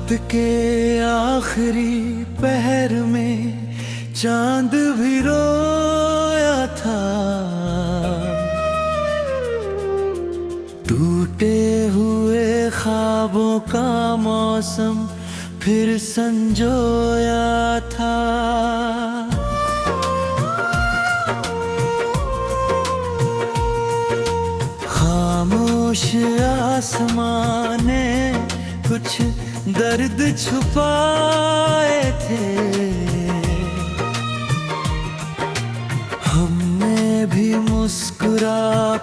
रात के आखिरी पहर में चांद भी रोया था। टूटे हुए ख्वाबों का मौसम फिर संजोया था। खामोश आसमान ने कुछ दर्द छुपाए थे। हमने भी मुस्कुरा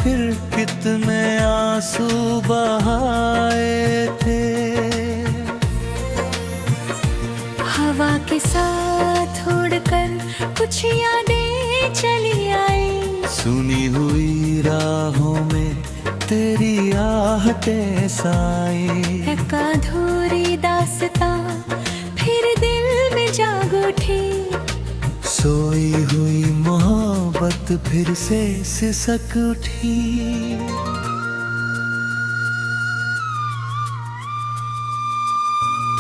फिर कितने आंसू बहाए थे। हवा के साथ उड़कर कुछ यादें चली आई। सुनी हुई राहों में तेरी आहटें साई। एक अधूरी दास्तां फिर दिल में जाग उठी। सोई हुई मोहब्बत फिर से सिसक उठी।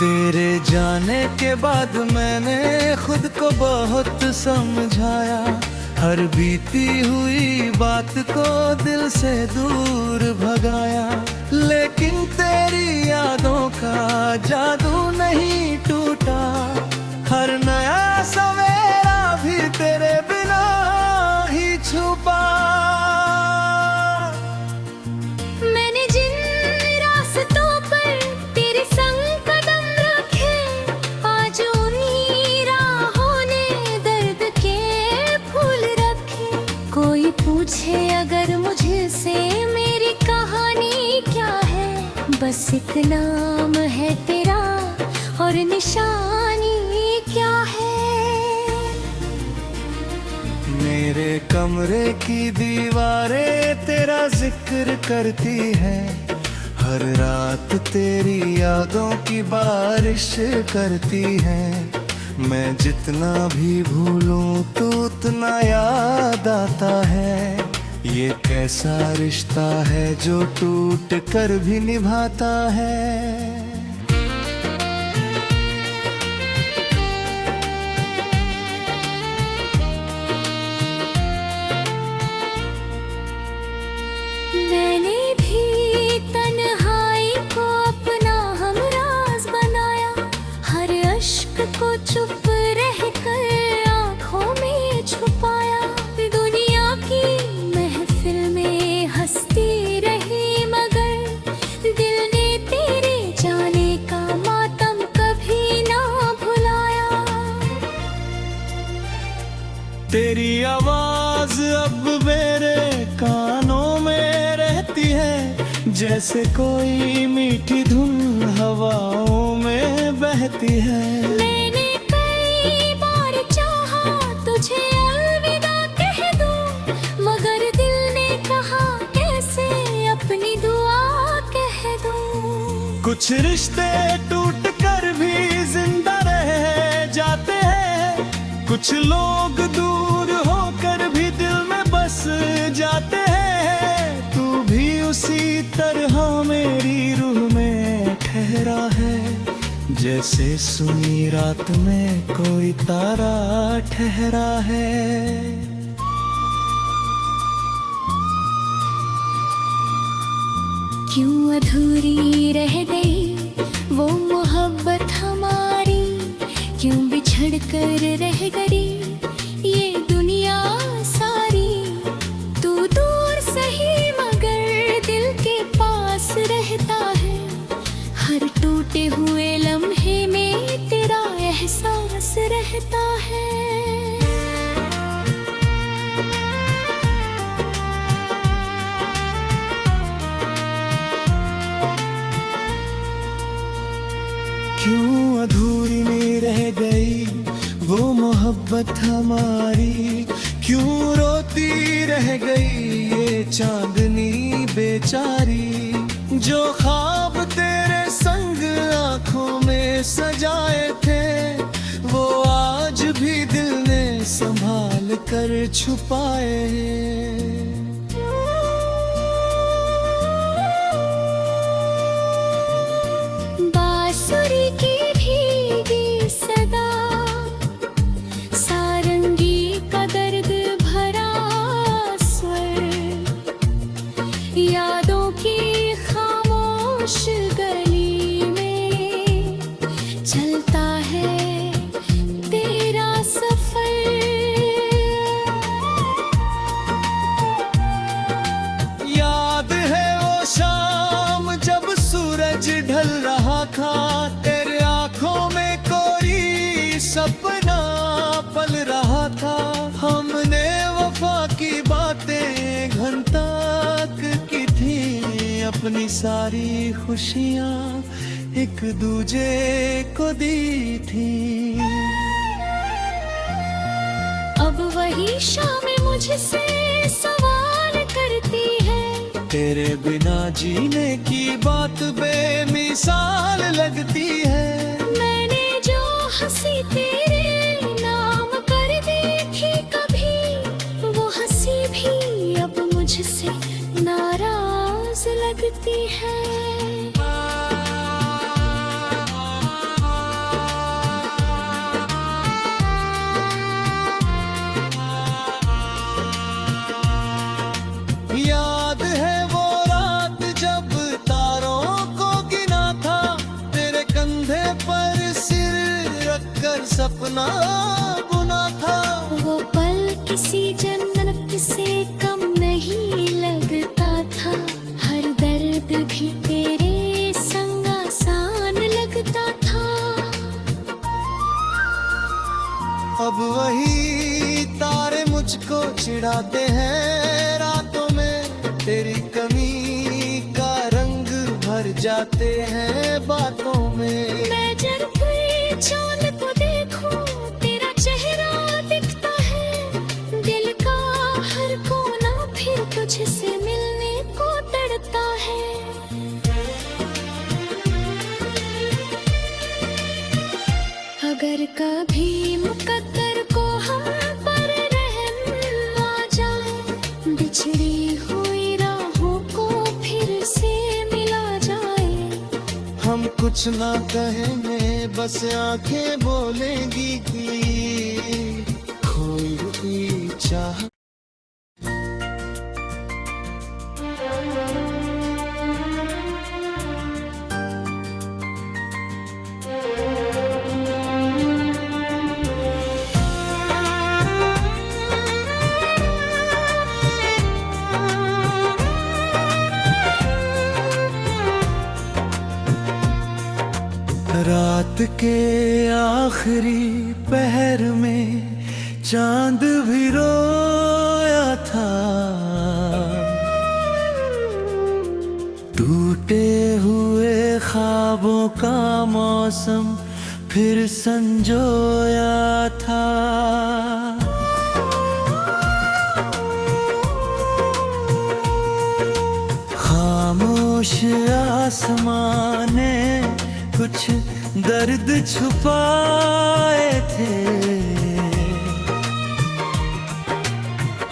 तेरे जाने के बाद मैंने खुद को बहुत समझाया। हर बीती हुई बात को दिल से दूर भगाया। लेकिन तेरी यादों का जादू नहीं टूटा। हर नया सवेरा भी तेरे बिना ही छुपा। मैंने जिन रास्तों पर तेरे संग कदम रखे, आज उन्हीं राहों ने दर्द के फूल रखे। कोई पूछे अगर मुझसे मेरी कहानी क्या है, बस एक नाम है तेरा और निशानी क्या है। मेरे कमरे की दीवारें तेरा जिक्र करती है। हर रात तेरी यादों की बारिश करती है। मैं जितना भी भूलूं तो उतना याद आता है। ये कैसा रिश्ता है जो टूट कर भी निभाता है। मैंने भी तन्हाई को अपना हमराज बनाया। हर अश्क को चुप रहकर आँखों में छुपाया। दुनिया की महफिल में हंसती रही मगर दिल ने तेरे जाने का मातम कभी ना भुलाया। तेरी आवाज अब मेरे कानों में रहती है। जैसे कोई मीठी धुन हवाओं में बहती है। मैंने कई बार चाहा तुझे अलविदा कह दूं, मगर दिल ने कहा कैसे अपनी दुआ कह दूं। कुछ रिश्ते टूट कर भी जिंदा रह जाते हैं। कुछ लोग दूर होकर भी दिल में बस जाते हैं। तू भी उसी तरह मेरी रूह में ठहरा है। जैसे सुनी रात में कोई तारा ठहरा है। क्यों अधूरी रह गई वो मोहब्बत हमारी, क्यों बिछड़ कर रह गई ये दुनिया सारी। तू दूर सही मगर दिल के पास रहता है। हर टूटे हुए लम्हे में तेरा एहसास रहता है। क्यों अधूरी में रह गई वो मोहब्बत हमारी। क्यों रोती रह गई ये चांदनी बेचारी। जो ख्वाब तेरे संग आँखों में सजाए थे, वो आज भी दिल ने संभाल कर छुपाए। बांसुरी की अपनी सारी खुशियाँ एक दूजे को दी थी। अब वही शामें मुझसे सवाल करती है, तेरे बिना जीने की बात बेमिसाल लगती है। मैंने जो हंसी तेरे नाम कर दी थी कभी, वो हंसी भी अब मुझसे नाराज लगती है। याद है वो रात जब तारों को गिना था, तेरे कंधे पर सिर रखकर सपना बुना था। वो पल किसी जन्नत से कम नहीं लगता था, हर दर्द भी तेरे संग आसान लगता था। अब वही तारे मुझको चिढ़ाते हैं रातों में, तेरी कमी का रंग भर जाते हैं बातों में। मैं जब कोई चांद को देखूं, तेरा चेहरा दिखता है, दिल का हर कोना फिर तुझसे मिलने को तड़पता है। अगर कभी मुकद्दर को हम पर रहम आ जाए, बिछड़ी हुई राहों को फिर से मिला जाए, हम कुछ ना कहेंगे बस आंखें बोलेंगी कि खोई हुई चाह। रात के आखिरी पहर में चांद भी रोया था, टूटे हुए ख्वाबों का मौसम फिर संजोया था। खामोश आसमान ने कुछ दर्द छुपाए थे,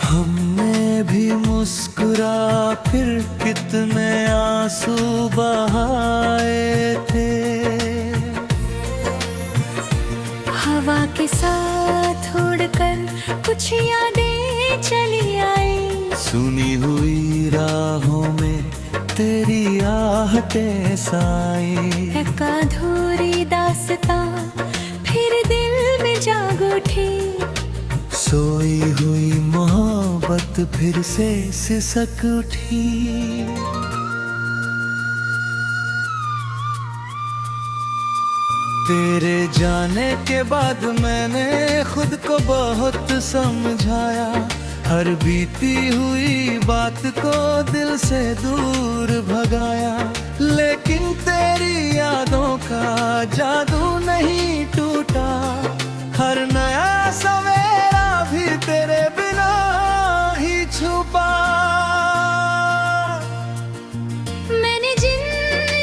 हमने भी मुस्कुरा फिर कितने आंसू बहाए थे। हवा के साथ उड़कर कुछ यादें चली आई, सुनी हुई राहों में तेरी आहटें साई। एक अधूरी दास्तां फिर दिल में जाग उठी, सोई हुई मोहब्बत फिर से सिसक उठी। तेरे जाने के बाद मैंने खुद को बहुत समझाया, हर बीती हुई बात को दिल से दूर भगाया। लेकिन तेरी यादों का जादू नहीं टूटा, हर नया सवेरा भी तेरे बिना ही छुपा। मैंने जिन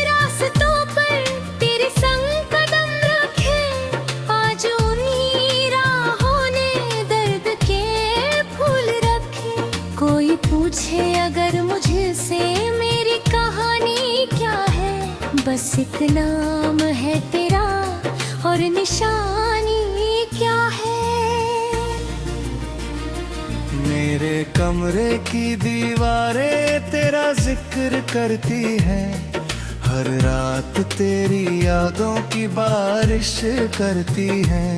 रास्तों पर तेरे संग कदम रखे, आज उन्हीं राहों ने दर्द के फूल रखे। कोई पूछे अगर मुझसे मेरी कहानी क्या है, बस एक नाम है तेरा और निशानी क्या है। मेरे कमरे की दीवारें तेरा जिक्र करती है, हर रात तेरी यादों की बारिश करती है।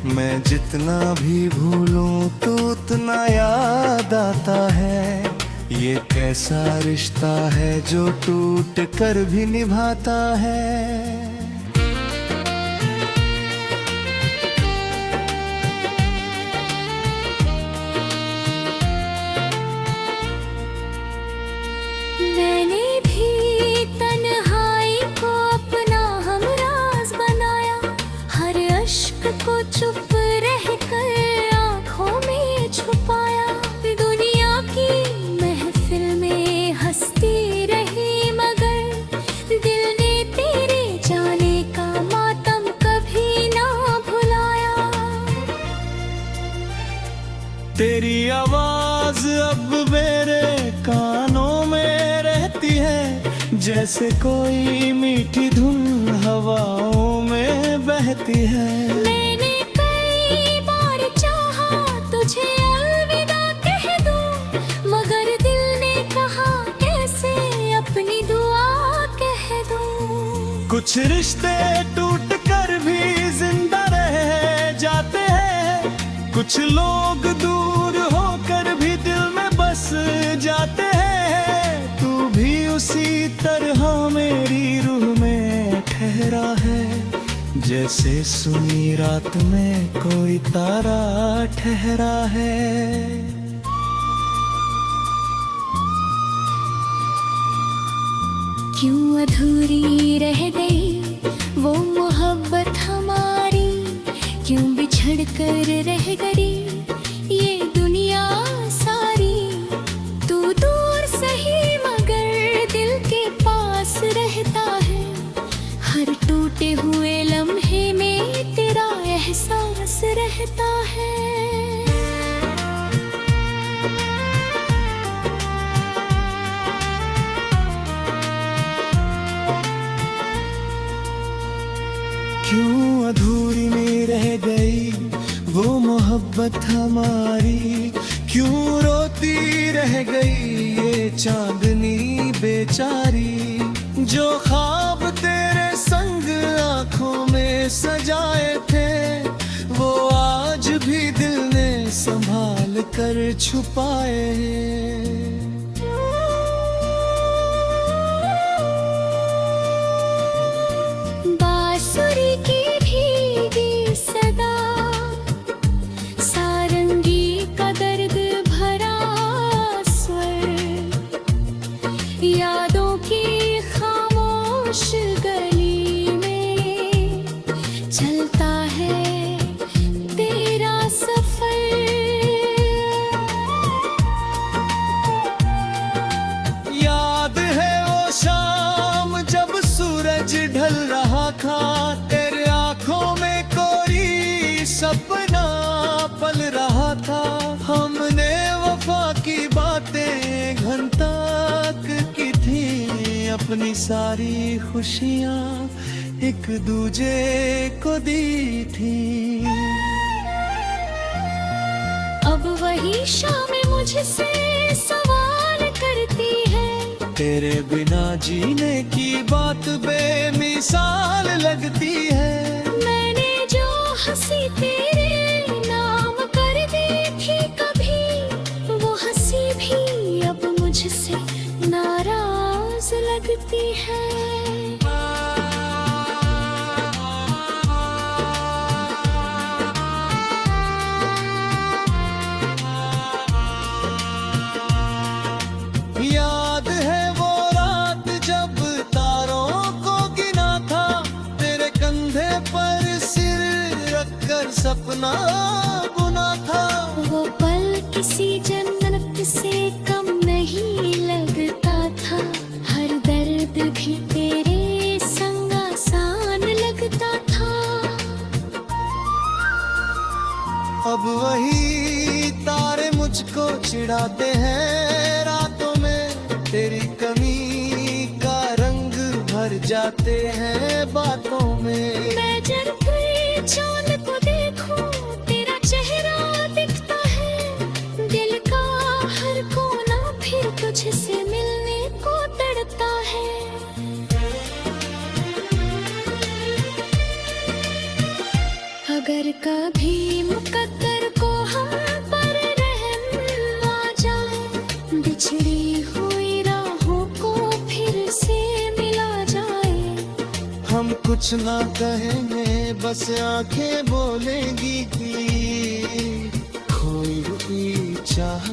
मैं जितना भी भूलूं तो उतना याद आता है। ये कैसा रिश्ता है जो टूट कर भी निभाता है। मैंने भी तेरी आवाज अब मेरे कानों में रहती है, जैसे कोई मीठी धुन हवाओं में बहती है। मैंने कई बार चाहा तुझे अलविदा कह दूं, मगर दिल ने कहा कैसे अपनी दुआ कह दूं। कुछ रिश्ते टूट कर भी जिंदा रह जाते हैं, कुछ लोग दूर होकर भी दिल में बस जाते हैं। तू भी उसी तरह मेरी रूह में ठहरा है, जैसे सुनी रात में कोई तारा ठहरा है। क्यों अधूरी रह गई वो मोहब्बत हमारी, क्यों बिछड़ कर रह गई ये दुनिया सारी। तू दूर सही मगर दिल के पास रहता है, हर टूटे हुए लम्हे में तेरा एहसास रहता है। क्यों अधूरी में रह गई वो मोहब्बत हमारी, क्यों रोती रह गई ये चांदनी बेचारी। जो ख्वाब तेरे संग आंखों में सजाए थे, वो आज भी दिल ने संभाल कर छुपाए हैं। बांसुरी की भीगी सदा, सारंगी का दर्द भरा स्वर, यादों की खामोश गली में चलता है तेरा सफर। याद है वो शाम जब सूरज ढल रहा था, तेरे आंखों में कोई सपना पल रहा था। हमने वफा की बातें घंटा की थी, अपनी सारी खुशियाँ एक दूजे को दी थी। अब वही शाम मुझसे सवाल करती है, तेरे बिना जीने की बात बेमिसाल लगती है। मैंने जो हंसी तेरे नाम कर दी थी कभी, वो हंसी भी अब मुझसे नाराज लगती है। याद है वो रात जब तारों को गिना था, तेरे कंधे पर सिर रखकर सपना बुना था। वो पल किसी जन्नत से कम नहीं लगता था, हर दर्द भी तेरे संग आसान लगता था। अब वही तारे मुझको चिढ़ाते हैं रातों में, तेरी कमी का रंग भर जाते हैं बातों में। मैं जब कोई चांद को देखूं तेरा चेहरा दिखता है, दिल का हर कोना फिर तुझसे मिलने को तड़पता है। अगर कभी मुकद्दर को हम पर रहम आ जाए, बिछड़ी हुई राहों को फिर से मिला जाए। हम कुछ ना कहेंगे बस आंखें बोलेंगी कि खोई हुई चाह